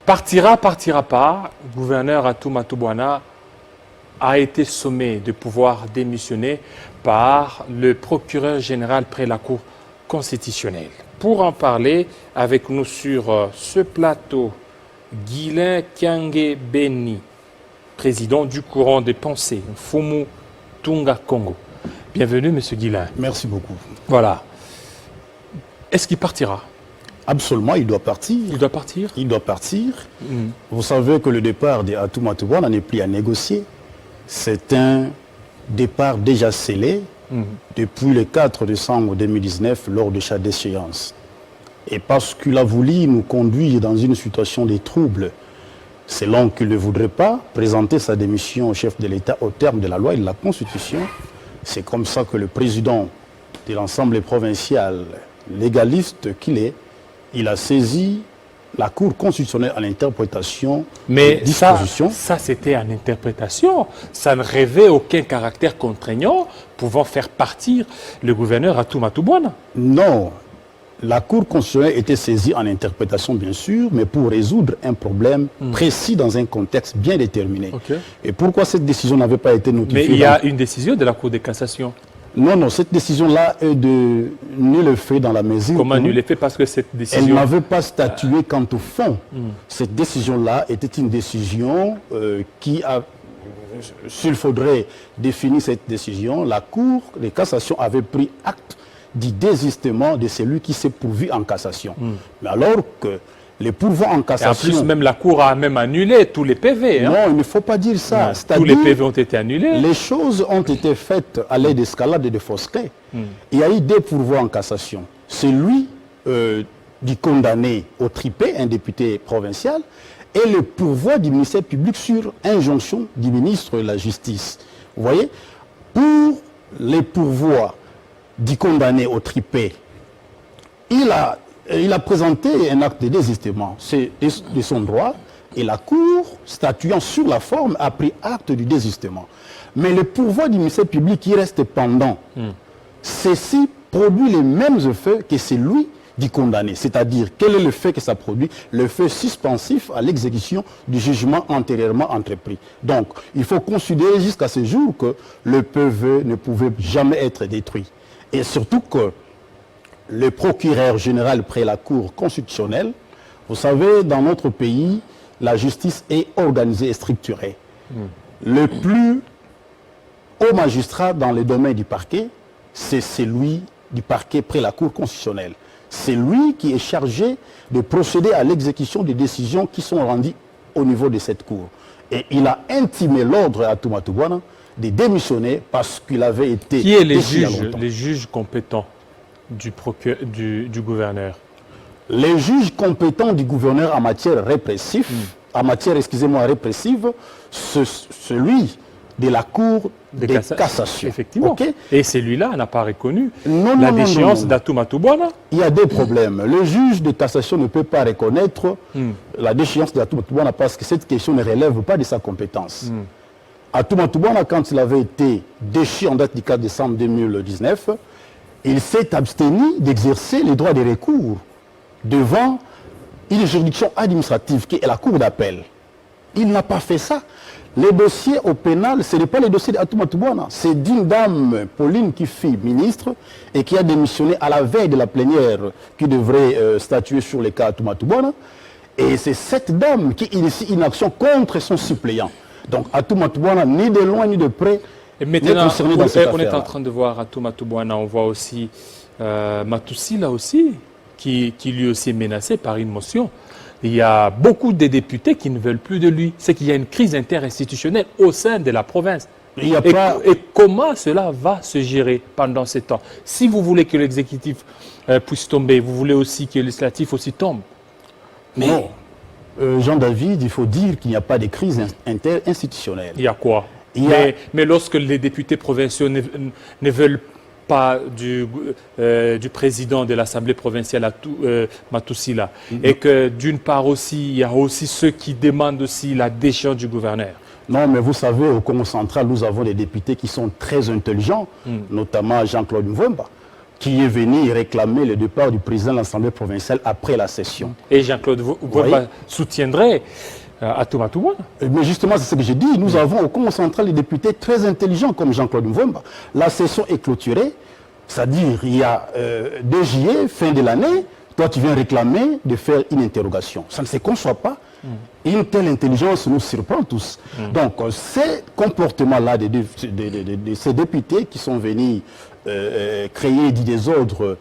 Partira, partira pas, gouverneur Atou Bouana a été sommé de pouvoir démissionner par le procureur général près la Cour constitutionnelle. Pour en parler avec nous sur ce plateau, Guilain Kiangé Beni, président du courant des pensées, Fumu Tunga Congo. Bienvenue, monsieur Guilain. Merci beaucoup. Voilà. Est-ce qu'il partira? Absolument, il doit partir. Il doit partir? Il doit partir. Vous savez que le départ d'Atou Bouana n'est plus à négocier. C'est un départ déjà scellé depuis le 4 décembre 2019 lors de sa déchéance. Et parce qu'il a voulu nous conduire dans une situation de trouble, selon qu'il ne voudrait pas présenter sa démission au chef de l'État au terme de la loi et de la Constitution, c'est comme ça que le président de l'Assemblée provinciale, légaliste qu'il est, il a saisi la Cour constitutionnelle en interprétation mais des dispositions. Ça c'était en interprétation. Ça ne rêvait aucun caractère contraignant pouvant faire partir le gouverneur Atou Bouana. Non. La Cour constitutionnelle était saisie en interprétation, bien sûr, mais pour résoudre un problème précis dans un contexte bien déterminé. Okay. Et pourquoi cette décision n'avait pas été notifiée? Mais il y a une décision de la Cour de cassation. Non, non, cette décision-là est de nul effet dans la mesure Comment où nul effet? Parce que cette décision... elle n'avait pas statué quant au fond. Cette décision-là était une décision qui a... S'il faudrait définir cette décision, la Cour de cassation avait pris acte du désistement de celui qui s'est pourvu en cassation. Mais alors que les pourvois en cassation... Et en plus, même la Cour a même annulé tous les PV. Hein? Non, il ne faut pas dire ça. Tous les PV ont été annulés. Les choses ont été faites à l'aide d'escalade et de fausseté. Il y a eu des pourvois en cassation. Celui du condamné au tripé, un député provincial, et le pourvoi du ministère public sur injonction du ministre de la Justice. Vous voyez, pour les pourvois du condamné au tripé, il a présenté un acte de désistement. C'est de son droit, et la Cour, statuant sur la forme, a pris acte du désistement. Mais le pourvoi du ministère public qui reste pendant, ceci produit les mêmes effets que celui du condamné. C'est-à-dire, quel est le fait que ça produit? Le fait suspensif à l'exécution du jugement antérieurement entrepris. Donc, il faut considérer jusqu'à ce jour que le PV ne pouvait jamais être détruit. Et surtout que le procureur général près la Cour constitutionnelle, vous savez, dans notre pays, la justice est organisée et structurée. Le plus haut magistrat dans le domaine du parquet, c'est celui du parquet près la Cour constitutionnelle. C'est lui qui est chargé de procéder à l'exécution des décisions qui sont rendues au niveau de cette Cour. Et il a intimé l'ordre à Atou Bouana de démissionner parce qu'il avait été... Qui est les juges compétents du gouverneur? Les juges compétents du gouverneur en matière répressive, répressive, c'est celui de la Cour de cassation. Effectivement. Okay? Et celui-là n'a pas reconnu la déchéance d'Atou Bouana. Il y a des problèmes. Le juge de cassation ne peut pas reconnaître la déchéance d'Atou Bouana parce que cette question ne relève pas de sa compétence. Atou Bouana, quand il avait été déchu en date du 4 décembre 2019, il s'est abstenu d'exercer les droits de recours devant une juridiction administrative qui est la Cour d'appel. Il n'a pas fait ça. Les dossiers au pénal, ce n'est pas les dossiers d'Atou Bouana, c'est d'une dame, Pauline, qui fut ministre et qui a démissionné à la veille de la plénière qui devrait statuer sur les cas Atou Bouana. Et c'est cette dame qui initie une action contre son suppléant. Donc Atou Bouana, ni de loin ni de près, et maintenant, on est en train de voir Atou Bouana, on voit aussi Matousila aussi, qui lui aussi est menacé par une motion. Il y a beaucoup de députés qui ne veulent plus de lui. C'est qu'il y a une crise interinstitutionnelle au sein de la province. Et comment cela va se gérer pendant ces temps? Si vous voulez que l'exécutif puisse tomber, vous voulez aussi que le législatif aussi tombe. Mais non. Jean-David, il faut dire qu'il n'y a pas de crise interinstitutionnelle. Il y a quoi? Mais lorsque les députés provinciaux ne veulent pas du président de l'Assemblée provinciale Matousila, et que d'une part aussi, il y a aussi ceux qui demandent aussi la déchéance du gouverneur. Non, mais vous savez, au Congo central, nous avons des députés qui sont très intelligents, notamment Jean-Claude Mvemba, qui est venu réclamer le départ du président de l'Assemblée provinciale après la session. Et Jean-Claude Mwemba soutiendrait Atouma Toubouna. Mais justement, c'est ce que j'ai dit. Nous avons au Congo central des députés très intelligents comme Jean-Claude Mwemba. La session est clôturée, c'est-à-dire il y a 2 juillet, fin de l'année, toi tu viens réclamer de faire une interrogation. Ça ne se conçoit pas. Une telle intelligence nous surprend tous. Donc, ces comportements-là de ces députés qui sont venus créer du désordre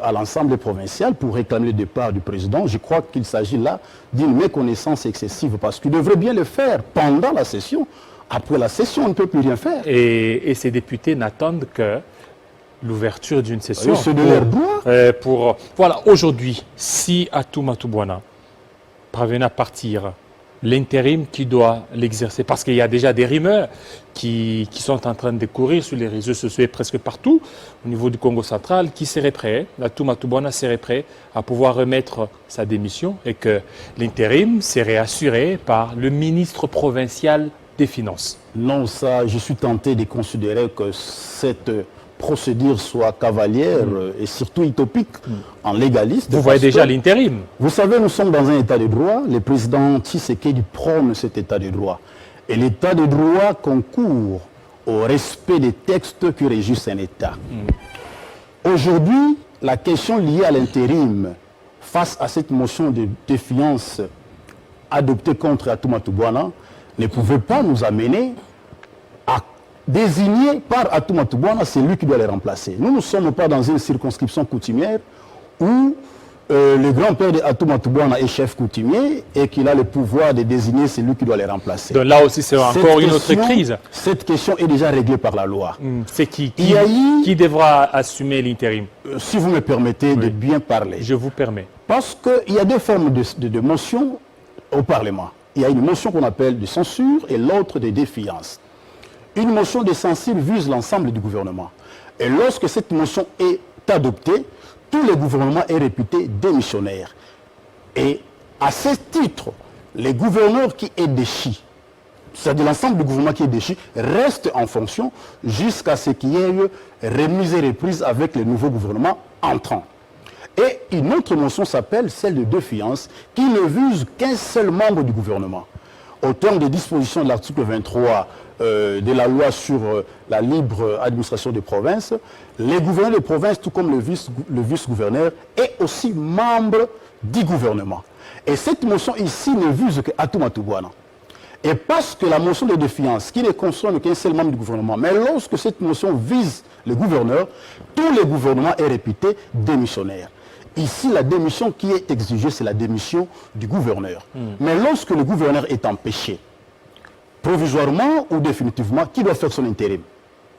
à l'Assemblée provinciale pour réclamer le départ du président, je crois qu'il s'agit là d'une méconnaissance excessive parce qu'ils devraient bien le faire pendant la session. Après la session, on ne peut plus rien faire. Et ces députés n'attendent que l'ouverture d'une session. C'est de leur droit. Voilà, aujourd'hui, si Atouma Toubouna parvenait à partir, l'intérim qui doit l'exercer, parce qu'il y a déjà des rumeurs qui sont en train de courir sur les réseaux sociaux et presque partout au niveau du Congo central, qui serait prêt, Atouma Toubouna serait prêt à pouvoir remettre sa démission et que l'intérim serait assuré par le ministre provincial des Finances. Non, ça, je suis tenté de considérer que cette procédure soit cavalière et surtout utopique en légaliste. Vous voyez déjà l'intérim. Vous savez, nous sommes dans un état de droit. Le président Tshisekedi prône cet état de droit. Et l'état de droit concourt au respect des textes qui régissent un État. Aujourd'hui, la question liée à l'intérim face à cette motion de défiance adoptée contre Atouma Toubouna ne pouvait pas nous amener à désigner par Atouma Toubouna, c'est lui qui doit les remplacer. Nous ne sommes pas dans une circonscription coutumière où le grand-père de Atouma Toubouna est chef coutumier et qu'il a le pouvoir de désigner celui qui doit les remplacer. Donc là aussi, c'est encore une autre crise. Cette question est déjà réglée par la loi. C'est qui devra assumer l'intérim? Si vous me permettez de bien parler. Je vous permets. Parce qu'il y a 2 formes de motion au Parlement. Il y a une motion qu'on appelle de censure et l'autre de défiance. Une motion de censure vise l'ensemble du gouvernement. Et lorsque cette motion est adoptée, tout le gouvernement est réputé démissionnaire. Et à ce titre, les gouverneurs qui est déchu, c'est-à-dire l'ensemble du gouvernement qui est déchu, reste en fonction jusqu'à ce qu'il y ait eu remise et reprise avec le nouveau gouvernement entrant. Et une autre motion s'appelle celle de défiance qui ne vise qu'un seul membre du gouvernement. Au terme des dispositions de l'article 23 de la loi sur la libre administration des provinces, les gouverneurs de province, tout comme le vice-gouverneur, est aussi membre du gouvernement. Et cette motion ici ne vise que Atouma Toubouna. Et parce que la motion de défiance, qui ne concerne qu'un seul membre du gouvernement, mais lorsque cette motion vise le gouverneur, tout le gouvernement est réputé démissionnaire. Ici, la démission qui est exigée, c'est la démission du gouverneur. Mais lorsque le gouverneur est empêché, provisoirement ou définitivement, qui doit faire son intérim?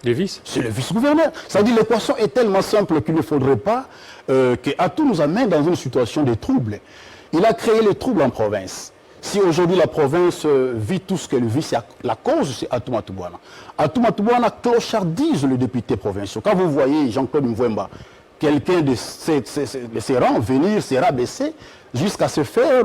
Le vice? C'est le vice-gouverneur. C'est-à-dire que l'équation est tellement simple qu'il ne faudrait pas qu'Atou nous amène dans une situation de trouble. Il a créé le trouble en province. Si aujourd'hui la province vit tout ce qu'elle vit, c'est la cause, c'est Atouma Toubouna. Atouma Toubouna clochardise le député provincial. Quand vous voyez Jean-Claude Mwemba, quelqu'un de ses rangs venir se rabaisser jusqu'à se faire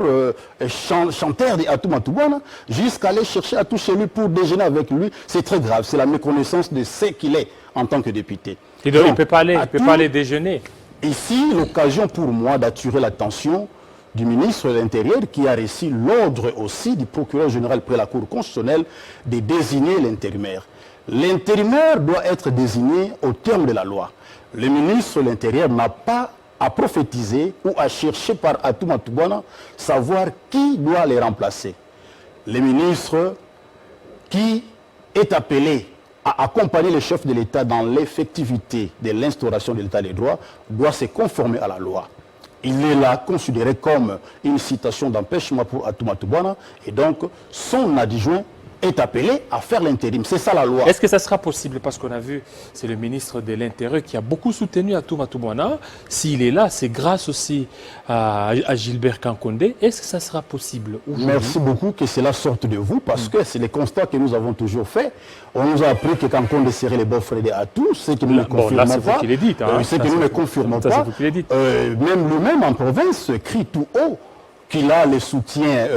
chanteur de Atouma Toubouna, jusqu'à aller chercher Atou chez lui pour déjeuner avec lui, c'est très grave. C'est la méconnaissance de ce qu'il est en tant que député. Il ne peut pas aller déjeuner. Ici, l'occasion pour moi d'attirer l'attention du ministre de l'Intérieur qui a reçu l'ordre aussi du procureur général près la Cour constitutionnelle de désigner l'intérimaire. L'intérimaire doit être désigné au terme de la loi. Le ministre de l'Intérieur n'a pas à prophétiser ou à chercher par Atouma Toubouna savoir qui doit les remplacer. Le ministre qui est appelé à accompagner le chef de l'État dans l'effectivité de l'instauration de l'État des droits doit se conformer à la loi. Il est là considéré comme une citation d'empêchement pour Atouma Toubouna et donc son adjoint est appelé à faire l'intérim. C'est ça la loi. Est-ce que ça sera possible? Parce qu'on a vu, c'est le ministre de l'Intérieur qui a beaucoup soutenu Atouma Toubouna. S'il est là, c'est grâce aussi à Gilbert Kankondé. Est-ce que ça sera possible aujourd'hui? Merci beaucoup que cela sorte de vous parce que c'est le constat que nous avons toujours fait. On nous a appris que Kankondé serait le beau-frère de Atou, ce que nous ne confirmons pas. C'est vous qui l'avez dit. Ce que nous ne confirmons pas. Même lui-même en province crie tout haut qu'il a le soutien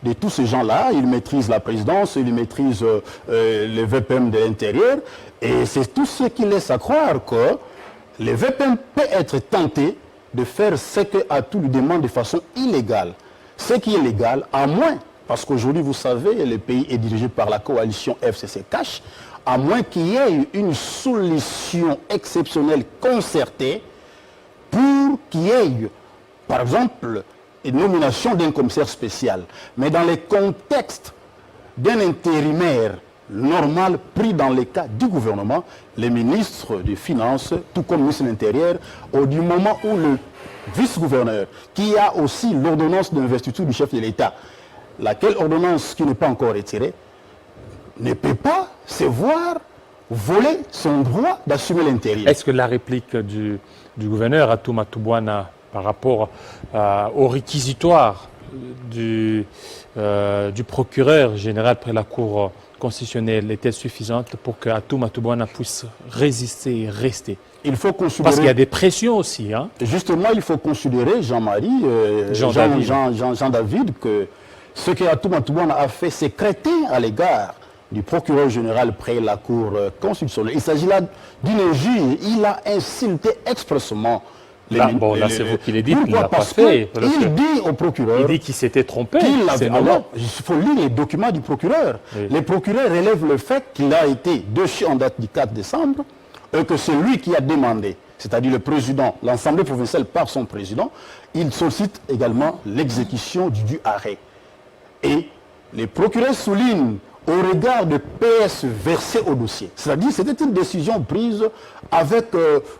de tous ces gens-là. Il maîtrise la présidence, il maîtrise le VPM de l'Intérieur. Et c'est tout ce qui laisse à croire que le VPN peut être tenté de faire ce que Atou lui demande de façon illégale. Ce qui est légal, à moins, parce qu'aujourd'hui, vous savez, le pays est dirigé par la coalition FCC-Cash, à moins qu'il y ait une solution exceptionnelle concertée pour qu'il y ait, par exemple, une nomination d'un commissaire spécial. Mais dans les contextes d'un intérimaire normal pris dans les cas du gouvernement, les ministres des Finances, tout comme le ministre de l'Intérieur, du moment où le vice-gouverneur, qui a aussi l'ordonnance d'investiture du chef de l'État, laquelle ordonnance qui n'est pas encore retirée, ne peut pas se voir voler son droit d'assumer l'intérieur. Est-ce que la réplique du gouverneur Atou Matubwana par rapport au réquisitoire du procureur général près la Cour constitutionnelle était suffisante pour que Atou Matubwana puisse résister et rester? Il faut considérer... Parce qu'il y a des pressions aussi. Hein? Justement, il faut considérer, Jean-Marie, Jean-David, que ce que Atou Matubwana a fait, c'est crétin à l'égard du procureur général près la Cour constitutionnelle. Il s'agit là d'une injure. Il a insulté expressement là, c'est vous qui l'avez dit, il l'a pas Parce fait. qu'il dit au procureur... Il dit qu'il s'était trompé. Alors, il faut lire les documents du procureur. Oui. Le procureur relève le fait qu'il a été déchu en date du 4 décembre et que c'est lui qui a demandé, c'est-à-dire le président, l'Assemblée provinciale par son président, il sollicite également l'exécution du arrêt. Et les procureurs soulignent au regard de PS versé au dossier. C'est-à-dire que c'était une décision prise avec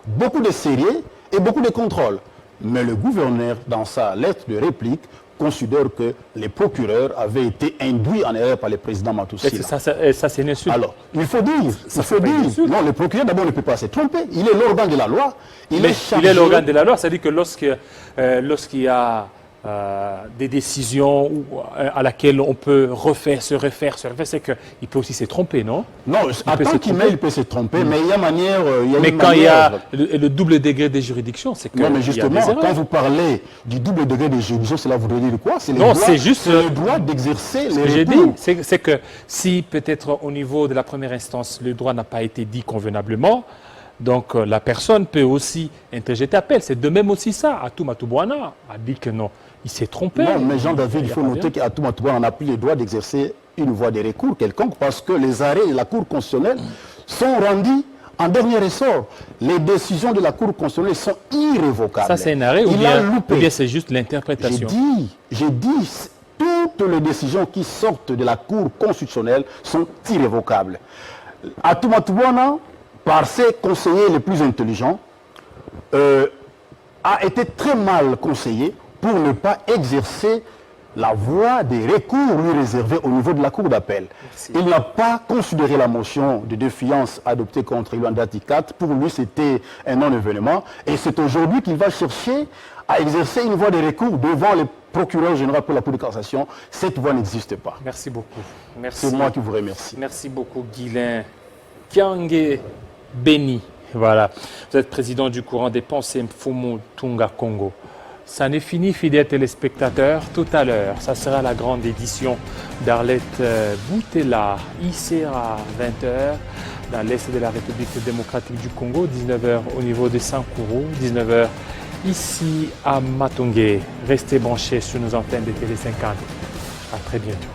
beaucoup de sérieux et beaucoup de contrôle. Mais le gouverneur, dans sa lettre de réplique, considère que les procureurs avaient été induits en erreur par le président Matousila. Ça c'est une insulte. Alors, il faut dire, non, le procureur d'abord ne peut pas se tromper. Il est l'organe de la loi. Il est l'organe de la loi, c'est-à-dire que lorsqu'il y a des décisions à laquelle on peut se refaire, c'est qu'il peut aussi se tromper, non? Non, en tant qu'email, il peut se tromper, mais il y a manière... mais quand il y a le double degré des juridictions, c'est que... Non, mais justement, quand vous parlez du double degré des juridictions, cela voudrait dire quoi? C'est le droit d'exercer les recours. Ce que j'ai dit, c'est que si peut-être au niveau de la première instance, le droit n'a pas été dit convenablement, donc la personne peut aussi interjeter appel. C'est de même aussi ça. Atou Matubwana a dit que non. Il s'est trompé. Non, mais Jean-David, il faut noter qu'Atou Matubwana n'a plus le droit d'exercer une voie de recours quelconque parce que les arrêts de la Cour constitutionnelle sont rendus en dernier ressort. Les décisions de la Cour constitutionnelle sont irrévocables. Ça, c'est un arrêt ou bien c'est juste l'interprétation? J'ai dit, toutes les décisions qui sortent de la Cour constitutionnelle sont irrévocables. Atou Matubwana, par ses conseillers les plus intelligents, a été très mal conseillé pour ne pas exercer la voie des recours lui réservée au niveau de la Cour d'appel. Il n'a pas considéré la motion de défiance adoptée contre lui en date du 4. Pour lui, c'était un non-événement. Et c'est aujourd'hui qu'il va chercher à exercer une voie de recours devant le procureur général pour la Cour de cassation. Cette voie n'existe pas. Merci beaucoup. C'est moi qui vous remercie. Merci beaucoup, Guilain Kiangé Béni. Voilà. Vous êtes président du courant des pensées Mfumu Tunga Congo. Ça n'est fini, fidèles téléspectateurs. Tout à l'heure, ça sera la grande édition d'Arlette Boutella, ICRA, 20h, dans l'Est de la République démocratique du Congo, 19h au niveau de Sankuru, 19h ici à Matongé. Restez branchés sur nos antennes de Télé 50. À très bientôt.